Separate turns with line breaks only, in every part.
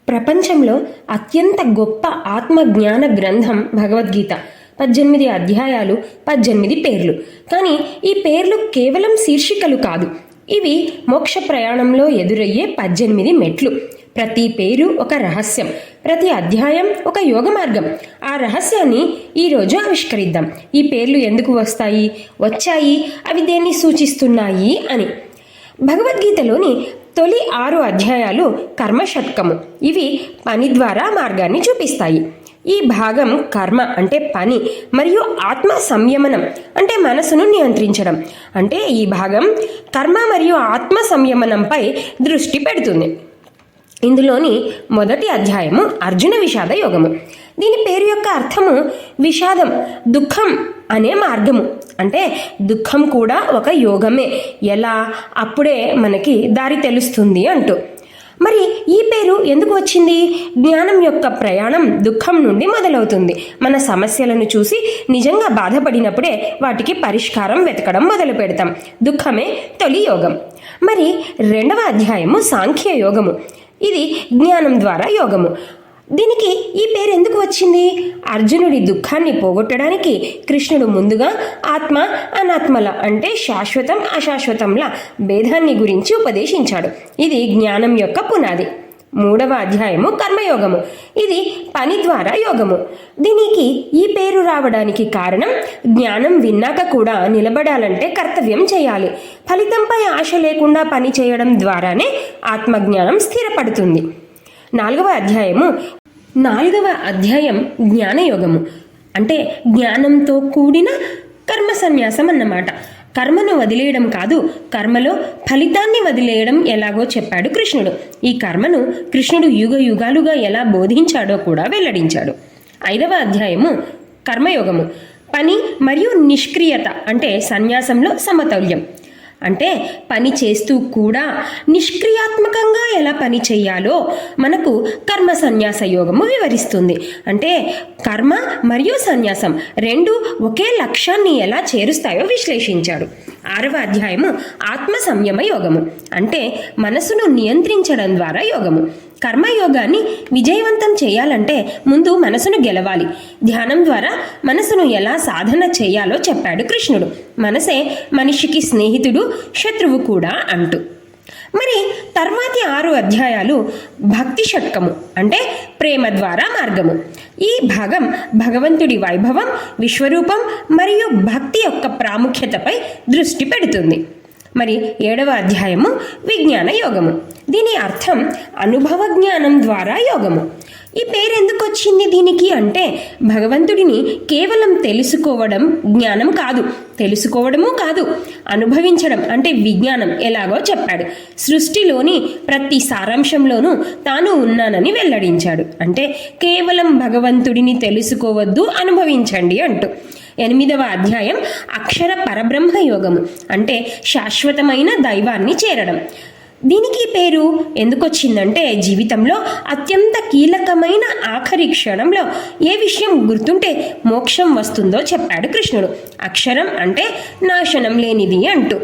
ప్రపంచంలో అత్యంత గొప్ప ఆత్మజ్ఞాన గ్రంథం భగవద్గీత. 18 అధ్యాయాలు, 18 పేర్లు. కానీ ఈ పేర్లు కేవలం శీర్షికలు కాదు, ఇవి మోక్ష ప్రయాణంలో ఎదురయ్యే 18 మెట్లు. ప్రతి పేరు ఒక రహస్యం, ప్రతి అధ్యాయం ఒక యోగ మార్గం. ఆ రహస్యాన్ని ఈరోజు ఆవిష్కరిద్దాం. ఈ పేర్లు ఎందుకు వచ్చాయి, అవి దేన్ని సూచిస్తున్నాయి అని. భగవద్గీతలోని తొలి 6 అధ్యాయాలు కర్మషట్కము. ఇవి పని ద్వారా మార్గాన్ని చూపిస్తాయి. ఈ భాగం కర్మ అంటే పని, మరియు ఆత్మ సంయమనం అంటే మనసును నియంత్రించడం. అంటే ఈ భాగం కర్మ మరియు ఆత్మ సంయమనంపై దృష్టి పెడుతుంది. ఇందులోని మొదటి అధ్యాయము అర్జున విషాద యోగము. దీని పేరు యొక్క అర్థము విషాదం, దుఃఖం అనే మార్గము. అంటే దుఃఖం కూడా ఒక యోగమే, ఎలా అప్పుడే మనకి దారి తెలుస్తుంది అంటూ. మరి ఈ పేరు ఎందుకు వచ్చింది? జ్ఞానం యొక్క ప్రయాణం దుఃఖం నుండి మొదలవుతుంది. మన సమస్యలను చూసి నిజంగా బాధపడినప్పుడే వాటికి పరిష్కారం వెతకడం మొదలు పెడతాం. దుఃఖమే తొలి యోగం. మరి రెండవ అధ్యాయము సాంఖ్య యోగము. ఇది జ్ఞానం ద్వారా యోగము. దీనికి ఈ పేరు ఎందుకు వచ్చింది? అర్జునుడి దుఃఖాన్ని పోగొట్టడానికి కృష్ణుడు ముందుగా ఆత్మ అనాత్మల అంటే శాశ్వతం అశాశ్వతంల భేదాన్ని గురించి ఉపదేశించాడు. ఇది జ్ఞానం యొక్క పునాది. మూడవ అధ్యాయము కర్మయోగము. ఇది పని ద్వారా యోగము. దీనికి ఈ పేరు రావడానికి కారణం జ్ఞానం విన్నాక కూడా నిలబడాలంటే కర్తవ్యం చేయాలి. ఫలితంపై ఆశ లేకుండా పని చేయడం ద్వారానే ఆత్మజ్ఞానం స్థిరపడుతుంది. నాలుగవ అధ్యాయం జ్ఞానయోగము. అంటే జ్ఞానంతో కూడిన కర్మ సన్యాసం అన్నమాట. కర్మను వదిలేయడం కాదు, కర్మలో ఫలితాన్ని వదిలేయడం ఎలాగో చెప్పాడు కృష్ణుడు. ఈ కర్మను కృష్ణుడు యుగ యుగాలుగా ఎలా బోధించాడో కూడా వెల్లడించాడు. 5వ అధ్యాయము కర్మయోగము. పని మరియు నిష్క్రియత అంటే సన్యాసంలో సమతౌల్యం. అంటే పని చేస్తూ కూడా నిష్క్రియాత్మకంగా ఎలా పని చేయాలో మనకు కర్మ సన్యాస యోగము వివరిస్తుంది. అంటే కర్మ మరియు సన్యాసం రెండు ఒకే లక్ష్యాన్ని ఎలా చేరుస్తాయో విశ్లేషించాడు. 6వ అధ్యాయము ఆత్మ సంయమ యోగము. అంటే మనసును నియంత్రించడం ద్వారా యోగము. కర్మయోగాన్ని విజయవంతం చేయాలంటే ముందు మనసును గెలవాలి. ధ్యానం ద్వారా మనసును ఎలా సాధన చేయాలో చెప్పాడు కృష్ణుడు. మనసే మనిషికి స్నేహితుడు, శత్రువు కూడా అంటూ. మరి తర్వాతి 6 అధ్యాయాలు భక్తి షట్కము అంటే ప్రేమ ద్వారా మార్గము. ఈ భాగం భగవంతుడి వైభవం, విశ్వరూపం మరియు భక్తి యొక్క ప్రాముఖ్యతపై దృష్టి పెడుతుంది. మరి 7వ అధ్యాయము విజ్ఞాన యోగము. దీని అర్థం అనుభవ జ్ఞానం ద్వారా యోగము. ఈ పేరు ఎందుకు వచ్చింది దీనికి అంటే భగవంతుడిని కేవలం తెలుసుకోవడం జ్ఞానం కాదు, తెలుసుకోవడము కాదు, అనుభవించడం అంటే విజ్ఞానం ఎలాగో చెప్పాడు. సృష్టిలోని ప్రతి సారాంశంలోనూ తాను ఉన్నానని వెల్లడించాడు. అంటే కేవలం భగవంతుడిని తెలుసుకోవద్దు, అనుభవించండి అంటూ. 8వ అధ్యాయం అక్షర పరబ్రహ్మ యోగము. అంటే శాశ్వతమైన దైవాన్ని చేరడం. దీనికి పేరు ఎందుకు వచ్చిందంటే జీవితంలో అత్యంత కీలకమైన ఆఖరి క్షణంలో ఏ విషయం గుర్తుంటే మోక్షం వస్తుందో చెప్పాడు కృష్ణుడు. అక్షరం అంటే నాశనం లేనిది అంటూ.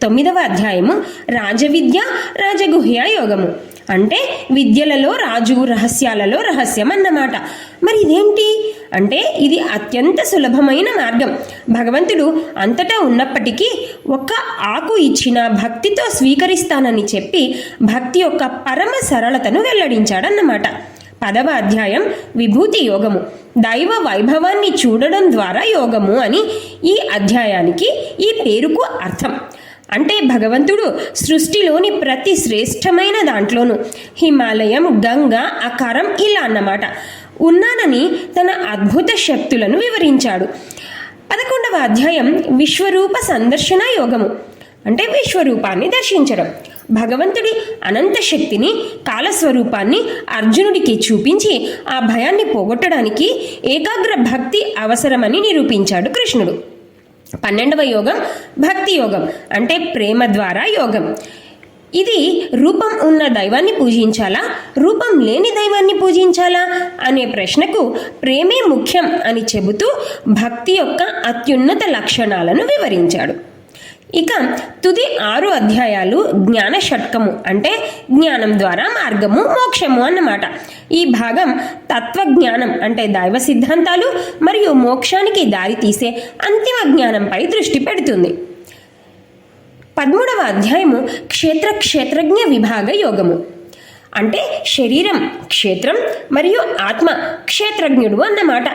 9వ అధ్యాయము రాజవిద్య రాజగుహ్య యోగము. అంటే విద్యలలో రాజు, రహస్యాలలో రహస్యం అన్నమాట. మరి ఇదేంటి అంటే ఇది అత్యంత సులభమైన మార్గం. భగవంతుడు అంతటా ఉన్నప్పటికీ ఒక్క ఆకు ఇచ్చిన భక్తితో స్వీకరిస్తానని చెప్పి భక్తి యొక్క పరమ సరళతను వెల్లడించాడన్నమాట. 10వ అధ్యాయం విభూతి యోగము. దైవ వైభవాన్ని చూడడం ద్వారా యోగము అని ఈ అధ్యాయానికి, ఈ పేరుకు అర్థం. అంటే భగవంతుడు సృష్టిలోని ప్రతి శ్రేష్టమైన దాంట్లోనూ హిమాలయం, గంగా, ఆకారం ఇలా అన్నమాట ఉన్నానని తన అద్భుత శక్తులను వివరించాడు. 11వ అధ్యాయం విశ్వరూప సందర్శన యోగము. అంటే విశ్వరూపాన్ని దర్శించడం. భగవంతుడి అనంత శక్తిని, కాలస్వరూపాన్ని అర్జునుడికి చూపించి ఆ భయాన్ని పోగొట్టడానికి ఏకాగ్ర భక్తి అవసరమని నిరూపించాడు కృష్ణుడు. 12వ యోగం భక్తి యోగం. అంటే ప్రేమ ద్వారా యోగం. ఇది రూపం ఉన్న దైవాన్ని పూజించాలా, రూపం లేని దైవాన్ని పూజించాలా అనే ప్రశ్నకు ప్రేమే ముఖ్యం అని చెబుతూ భక్తి యొక్క అత్యున్నత లక్షణాలను వివరించాడు. ఇక తుది 6 అధ్యాయాలు జ్ఞాన షట్కము అంటే జ్ఞానం ద్వారా మార్గము మోక్షము అన్నమాట. ఈ భాగం తత్వజ్ఞానం అంటే దైవ సిద్ధాంతాలు మరియు మోక్షానికి దారి తీసే అంతిమ జ్ఞానంపై దృష్టి పెడుతుంది. 13వ అధ్యాయము క్షేత్రజ్ఞ విభాగ యోగము అంటే శరీరం క్షేత్రం మరియు ఆత్మ క్షేత్రజ్ఞుడు అన్నమాట.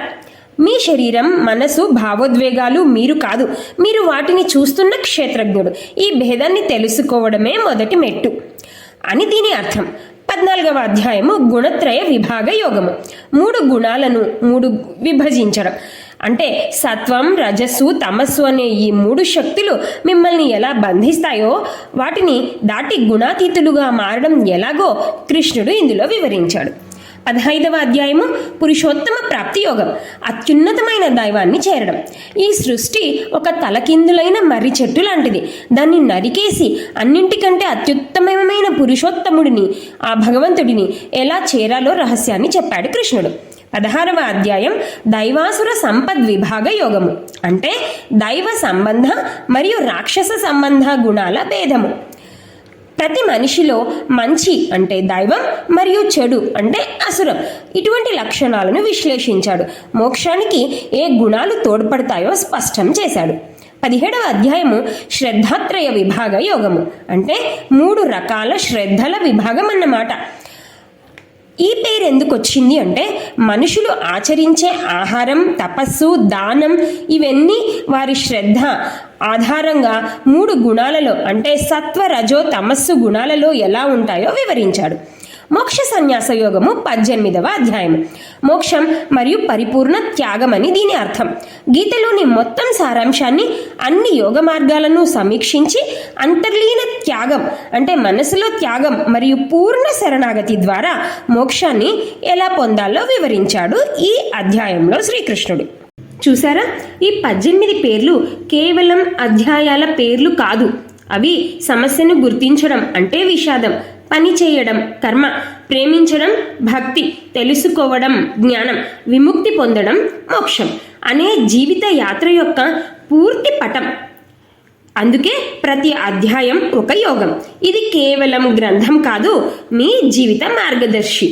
మీ శరీరం మనసు భావోద్వేగాలు మీరు కాదు, మీరు వాటిని చూస్తున్న క్షేత్రజ్ఞుడు. ఈ భేదాన్ని తెలుసుకోవడమే మొదటి మెట్టు అని దీని అర్థం. 14వ అధ్యాయము గుణత్రయ విభాగ యోగము 3 గుణాలను 3 విభజించడం అంటే సత్వం రజస్సు తమస్సు అనే ఈ 3 శక్తులు మిమ్మల్ని ఎలా బంధిస్తాయో వాటిని దాటి గుణాతీతులుగా మారడం ఎలాగో కృష్ణుడు ఇందులో వివరించాడు. 15వ అధ్యాయము పురుషోత్తమ ప్రాప్తి యోగం అత్యున్నతమైన దైవాన్ని చేరడం. ఈ సృష్టి ఒక తలకిందులైన మర్రి చెట్టు లాంటిది. దాన్ని నరికేసి అన్నింటికంటే అత్యుత్తమమైన పురుషోత్తముడిని ఆ భగవంతుడిని ఎలా చేరాలో రహస్యాన్ని చెప్పాడు కృష్ణుడు. 16వ అధ్యాయం దైవాసుర సంపద్ విభాగ యోగము అంటే దైవ సంబంధ మరియు రాక్షస సంబంధ గుణాల భేదము. ప్రతి మనిషిలో మంచి అంటే దైవం మరియు చెడు అంటే అసురం ఇటువంటి లక్షణాలను విశ్లేషించాడు. మోక్షానికి ఏ గుణాలు తోడ్పడతాయో స్పష్టం చేశాడు. 17వ అధ్యాయము శ్రద్ధాత్రయ విభాగ యోగము అంటే 3 రకాల శ్రద్ధల విభాగం అన్నమాట. ఈ పేరు ఎందుకు వచ్చింది అంటే మనుషులు ఆచరించే ఆహారం తపస్సు దానం ఇవన్నీ వారి శ్రద్ధ ఆధారంగా 3 గుణాలలో అంటే సత్వ రజో తమస్సు గుణాలలో ఎలా ఉంటాయో వివరించాడు. మోక్ష సన్యాస యోగము 18వ అధ్యాయము మోక్షం మరియు పరిపూర్ణ త్యాగం అని దీని అర్థం. గీతలోని మొత్తం సారాంశాన్ని అన్ని యోగ మార్గాలను సమీక్షించి అంతర్లీన త్యాగం అంటే మనసులో త్యాగం మరియు పూర్ణ శరణాగతి ద్వారా మోక్షాన్ని ఎలా పొందాలో వివరించాడు ఈ అధ్యాయంలో శ్రీకృష్ణుడు. చూసారా, ఈ 18 పేర్లు కేవలం అధ్యాయాల పేర్లు కాదు. అవి సమస్యను గుర్తించడం అంటే విషాదం, పని చేయడం కర్మ, ప్రేమించడం భక్తి, తెలుసుకోవడం జ్ఞానం, విముక్తి పొందడం మోక్షం అనే జీవిత యాత్ర యొక్క పూర్తి పటం. అందుకే ప్రతి అధ్యాయం ఒక యోగం. ఇది కేవలం గ్రంథం కాదు, మీ జీవిత మార్గదర్శి.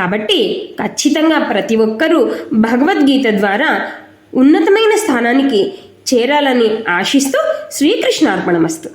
కాబట్టి ఖచ్చితంగా ప్రతి ఒక్కరూ భగవద్గీత ద్వారా ఉన్నతమైన స్థానానికి చేరాలని ఆశిస్తూ శ్రీకృష్ణార్పణమస్తు.